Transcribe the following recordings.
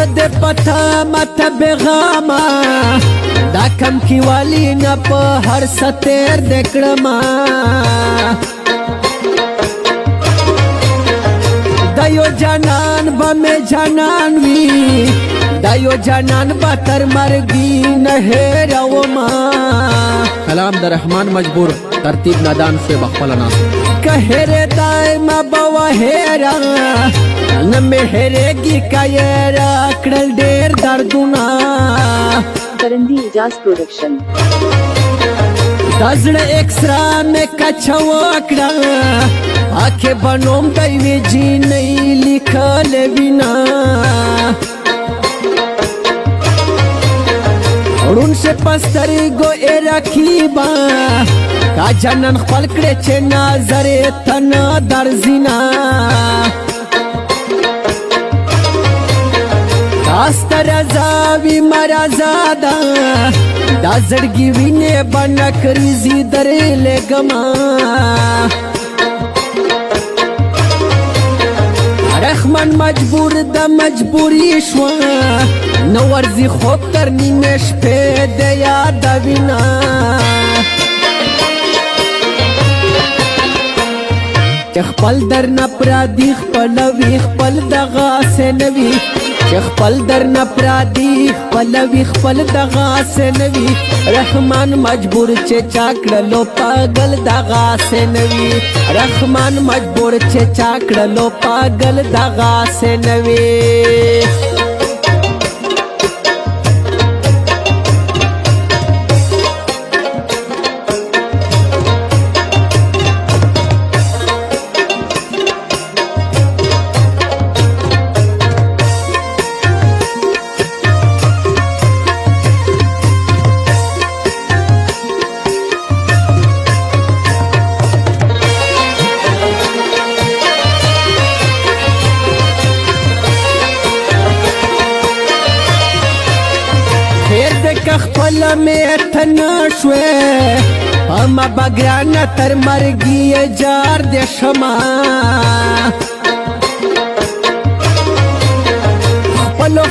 زد پتا مت بغاما دا کم کی والی نا په هر ستر دکړما دا یو جانان با میں جانان وی دا یو جانان با تر مرگی نه هیروما کلام در رحمان مجبور ترتیب نادان سے بخفلنا کہرے دائما بوا ہیرا نمہرگی کایرا کڑل دیر دردونا کرندی اجاز پروڈکشن دزڑ ایکسرا میں کچھا وکڑا آکھے بنوم دیوی جی نہیں لکھل بینا رون سے پستری گو اے رکیبا کا جنن خپل کړه چې نظر تن درزینا داستر زاوی مرزادا دا زړګي وینه بنک ریزي درې لګما رحمان مجبور د مجبوری شو نو ورزي خوب تر نیمه شپه د یاد وینا خپل در نپرادی خپل وی خپل دغه سنوي خپل در نپرادی خپل وی خپل دغه سنوي رحمان مجبور چې چاکړلو پاگل دغه سنوي رحمان مجبور چې چاکړلو پاگل دغه سنوي خپل مې تنه شوې اما بګرانه تر مرګي جار دې شما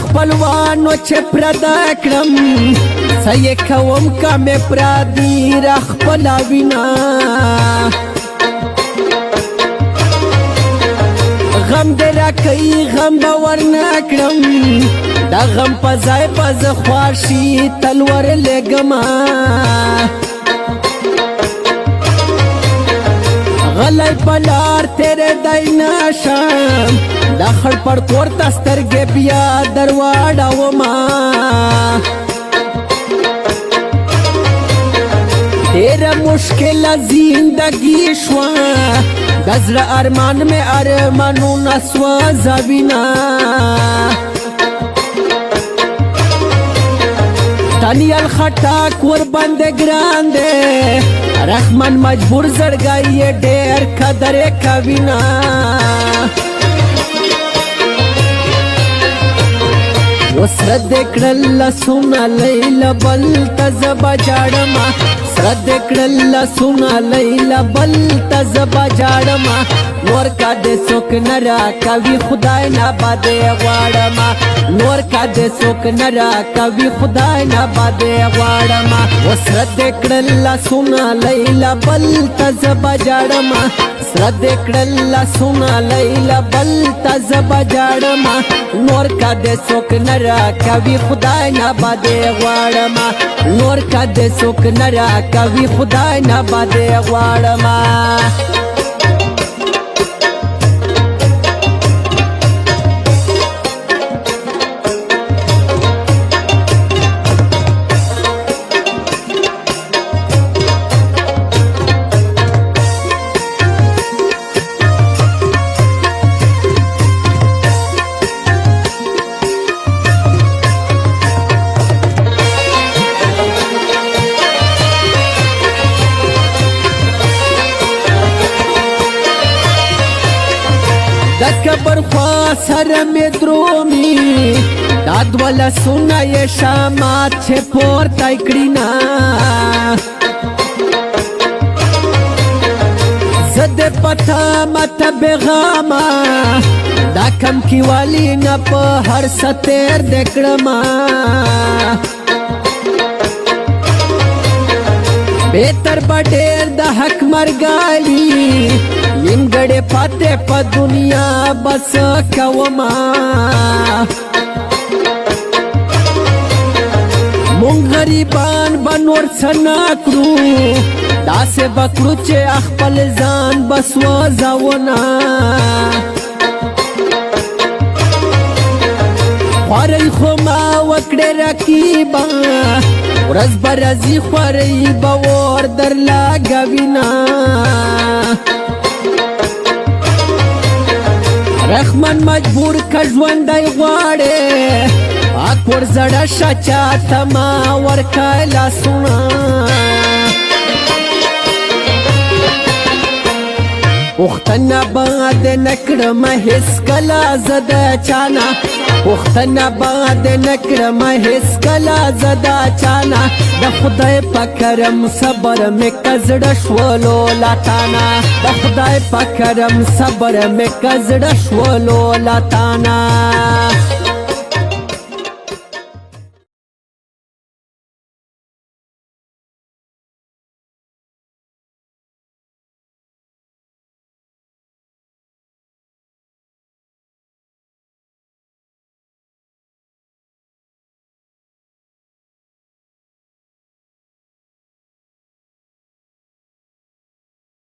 خپلوانو چې پردا کړم سې کوم کا مې پرادي را خپل وینا غم دې را کوي غم باور نه کړم دا غم پزای پز خواشی تلور لگما غلی پلار تیرے دائنا شام دا خڑ پر کورتا سترگے بیا درواڑا وما تیرا مشکل زندگی شوا دزر ارمان میں ارمانو نسوا زبینا تانیال خټاک ور باندې ګران دے رحمان مجبور زړګای ډېر قدر کوینا وسرد کړل سونا لیلا بل تزبا جاړما سرد کړل سونا لیلا بل تزبا جاړما نور کا دے سوک نرا کوي خدای نه باندې غواړم نور کا دے سوک نرا کوي خدای نه باندې غواړم وسرد کړل سونا لیلا بل تزبا جاړما سرد کړل سونا لیلا بل تزبا جاړما نور کا دے سوک نرا کوي خدای نه باندې غواړم نور کا دے سوک نرا کوي خدای نه باندې غواړم دکبر خوا سر میں درومی داد والا سنا یہ شامات چھے پور تائکڑینا زد پتا مت بغاما دا کم کی والی نه په هر ستیر دکړما بهتر بډیر د حق مرګالی نیمګړې پاتې په دنیا بس کوما مونږ غریبان به نور څه نه کړو داسې به کړو چې خپل ځان بس وځوونه خوارۍ خو ما وکړې رقیبه ورځ به راځي خوارۍ به ور درلګوینه رحمان مجبور که ژوندی غواړې پاک ور زړه شه چاته ما ورکه لاسونه پوښتنه به دې نه کړمه هېڅکله زه د چانه پوښتنه به دې نه کړمه هېڅکله زه د چانه د خدای په کرم صبر مې که زړه شولو لا تانه د خدای په کرم صبر مې که زړه شولو لا تانه